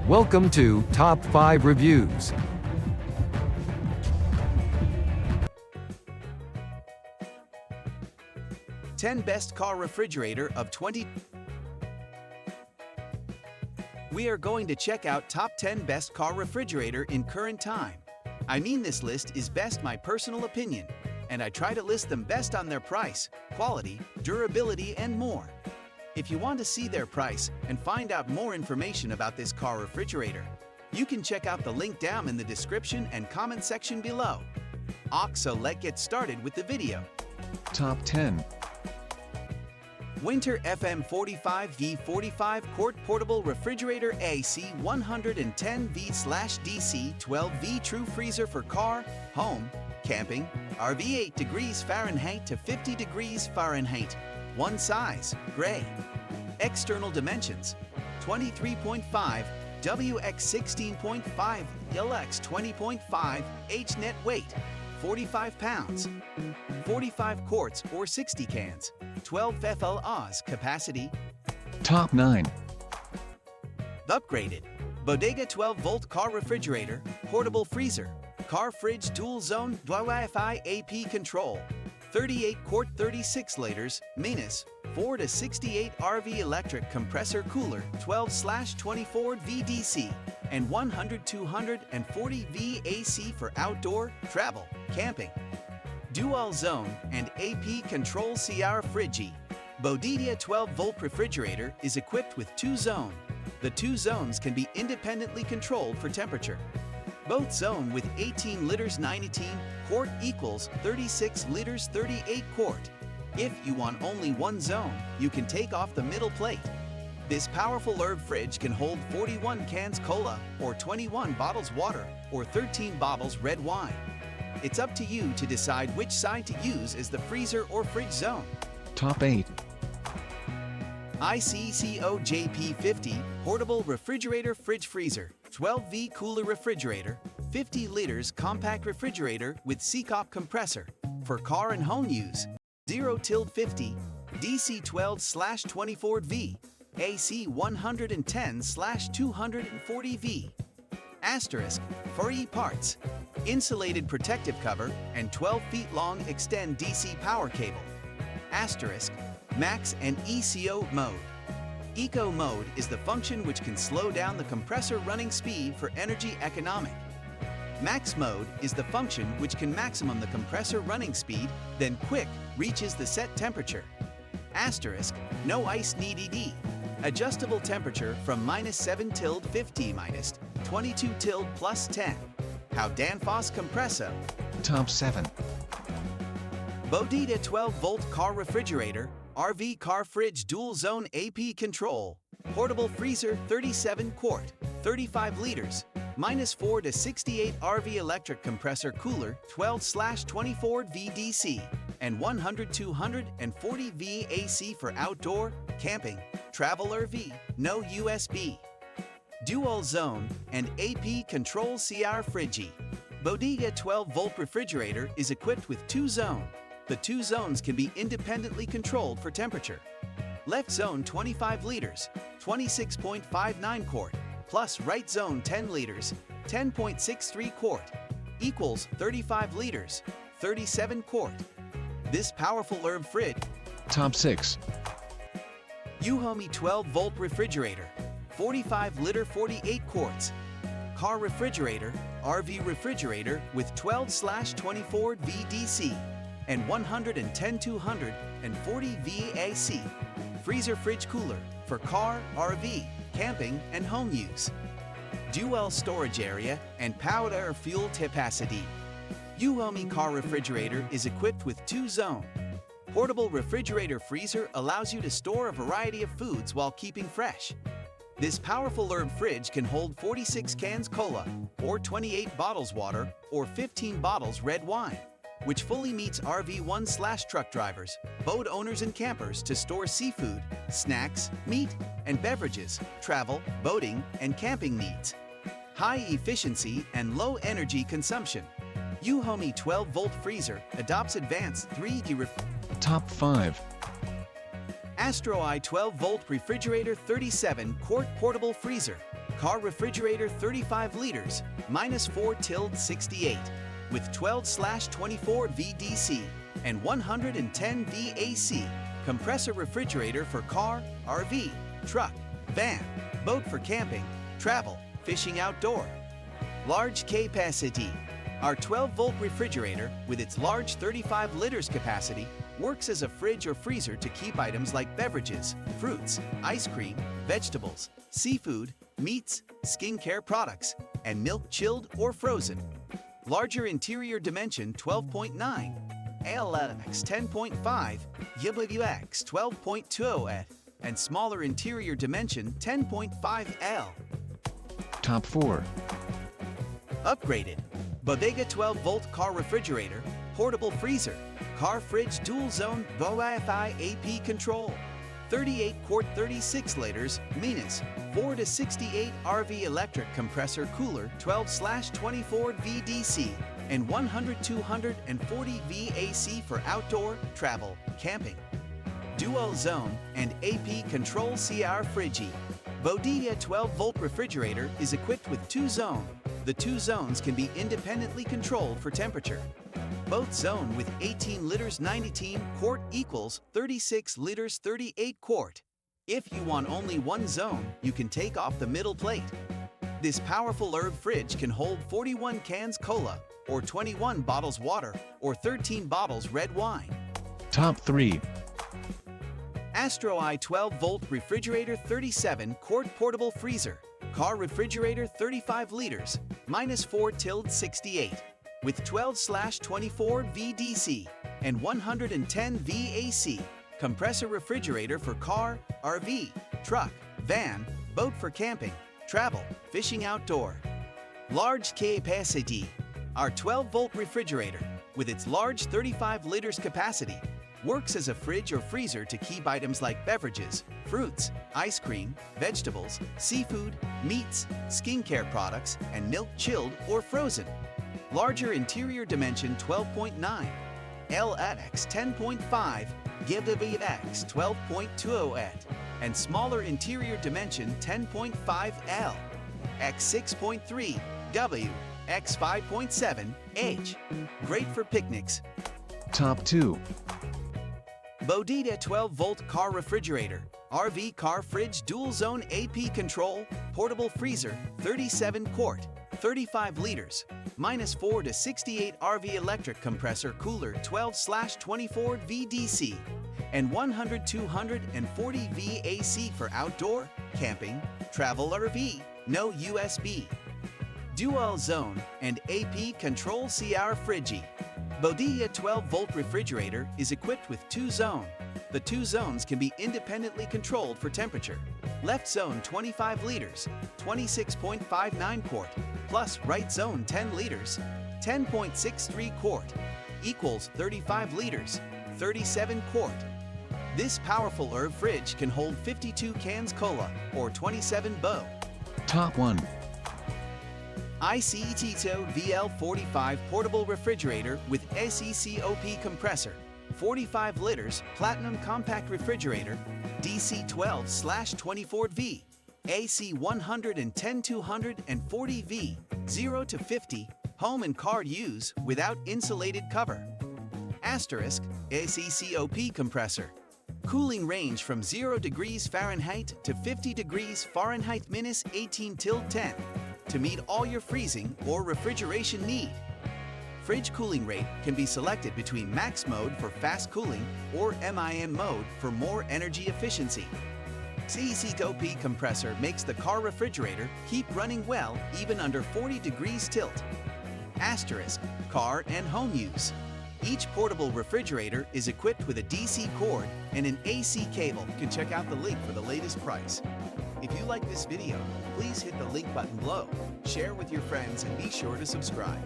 Welcome to Top 5 Reviews. Ten Best Car Refrigerator of 20. We are going to check out top 10 best car refrigerator in current time. I mean, this list is best my personal opinion, and I try to list them best on their price, quality, durability, and more. If you want to see their price and find out more information about this car refrigerator, you can check out the link down in the description and comment section below. So let's get started with the video. Top 10. Winter FM 45V45 Quart Portable Refrigerator AC 110V/DC 12V True Freezer for car, home, camping, RV 8 degrees Fahrenheit to 50 degrees Fahrenheit. One size, gray. External dimensions, 23.5 WX 16.5 LX 20.5 H net weight, 45 pounds. 45 quarts or 60 cans, 12 FL Oz capacity. Top 9. Upgraded BODEGA 12-volt car refrigerator, portable freezer, car fridge dual zone WIFI AP control, 38 quart 36 liters, minus 4 to 68 RV electric compressor cooler 12/24 VDC, and 100-240 VAC for outdoor, travel, camping. Dual zone and AP control CR Friggy. BODEGA 12-volt refrigerator is equipped with two zones. The two zones can be independently controlled for temperature. Both zone with 18 liters 19 quart equals 36 liters 38 quart. If you want only one zone, you can take off the middle plate. This powerful herb fridge can hold 41 cans cola, or 21 bottles water, or 13 bottles red wine. It's up to you to decide which side to use as the freezer or fridge zone. Top 8. ICECO JP50 Portable Refrigerator Fridge Freezer 12V Cooler Refrigerator 50 liters Compact Refrigerator with Secop Compressor for car and home use. 0-50 DC 12/24V AC 110/240V. Asterisk 4E parts. Insulated protective cover and 12 feet long extend DC power cable. Asterisk Max and ECO mode. Eco mode is the function which can slow down the compressor running speed for energy economic. Max mode is the function which can maximum the compressor running speed, then quick reaches the set temperature. Asterisk no ice needed. Adjustable temperature from -7 till 50 -22 till +10. How Danfoss Compressor. Top 7. BODEGA 12-volt car refrigerator, RV car fridge dual zone AP control, portable freezer 37 quart, 35 liters, -4 to 68 RV electric compressor cooler 12/24 VDC, and 100-240 VAC for outdoor, camping, travel RV, no USB. Dual zone and AP control CR Friggy. BODEGA 12-volt refrigerator is equipped with two zones. The two zones can be independently controlled for temperature. Left zone 25 liters, 26.59 quart, plus right zone 10 liters, 10.63 quart, equals 35 liters, 37 quart. This powerful herb fridge. Top 6. Euhomy 12-volt refrigerator, 45 liter 48 quarts. Car refrigerator, RV refrigerator with 12/24 VDC and 110-240 VAC. Freezer fridge cooler for car, RV, camping, and home use. Dual storage area and powder fuel capacity. Euhomy car refrigerator is equipped with two zone. Portable refrigerator freezer allows you to store a variety of foods while keeping fresh. This powerful herb fridge can hold 46 cans cola, or 28 bottles water, or 15 bottles red wine, which fully meets RV1/truck drivers, boat owners and campers to store seafood, snacks, meat, and beverages, travel, boating, and camping needs. High efficiency and low energy consumption. Euhomy 12-volt freezer adopts advanced 3D Top 5. Astro-i 12-volt refrigerator 37 quart portable freezer, car refrigerator 35 liters, -4-68, with 12/24 VDC and 110 VAC. Compressor refrigerator for car, RV, truck, van, boat for camping, travel, fishing outdoor. Large capacity. Our 12-volt refrigerator, with its large 35 liters capacity, works as a fridge or freezer to keep items like beverages, fruits, ice cream, vegetables, seafood, meats, skincare products, and milk chilled or frozen. Larger interior dimension 12.9, LX 10.5, YWX 12.2, and smaller interior dimension 10.5 L. Top 4. Upgraded. Bodega 12-volt car refrigerator, portable freezer, car fridge dual zone WIFI AP control, 38 quart 36 liters, -4-68 RV electric compressor cooler 12/24 VDC, and 100-240 VAC for outdoor, travel, camping. Dual zone and AP control CR Friggy. Bodega 12-volt refrigerator is equipped with 2-zone. The 2 zones can be independently controlled for temperature. Both zone with 18 liters 19 quart equals 36 liters 38 quart. If you want only 1 zone, you can take off the middle plate. This powerful herb fridge can hold 41 cans cola, or 21 bottles water, or 13 bottles red wine. Top 3. Astro I 12-volt refrigerator 37 quart portable freezer, car refrigerator 35 liters, -4-68, with 12/24 VDC and 110 VAC. Compressor refrigerator for car, RV, truck, van, boat for camping, travel, fishing outdoor. Large capacity. Our 12-volt refrigerator, with its large 35 liters capacity, works as a fridge or freezer to keep items like beverages, fruits, ice cream, vegetables, seafood, meats, skincare products, and milk chilled or frozen. Larger interior dimension 12.9, LX 10.5, YWX 12.2, and smaller interior dimension 10.5 L, X 6.3, W, X 5.7, H. Great for picnics. Top 2. Bodega 12-volt car refrigerator, RV car fridge dual zone AP control, portable freezer, 37 quart, 35 liters, -4-68 RV electric compressor cooler 12/24 VDC, and 100-240 VAC for outdoor, camping, travel RV, no USB. Dual zone and AP control CR Friggy. Bodega 12-volt refrigerator is equipped with 2-zone. The 2 zones can be independently controlled for temperature. Left zone 25 liters, 26.59 quart, plus right zone 10 liters, 10.63 quart, equals 35 liters, 37 quart. This powerful herb fridge can hold 52 cans cola or 27 bow. Top 1. ICECO VL45 portable refrigerator with SECOP compressor, 45 liters platinum compact refrigerator, DC 12/24V, AC 110-240V, 0-50, home and car use without insulated cover. Asterisk, SECOP compressor. Cooling range from 0 degrees Fahrenheit to 50 degrees Fahrenheit -18-10 to meet all your freezing or refrigeration need. Fridge cooling rate can be selected between max mode for fast cooling or MIN mode for more energy efficiency. ICECO compressor makes the car refrigerator keep running well even under 40 degrees tilt. Asterisk, car and home use. Each portable refrigerator is equipped with a DC cord and an AC cable. You can check out the link for the latest price. If you like this video, please hit the link button below, share with your friends, and be sure to subscribe.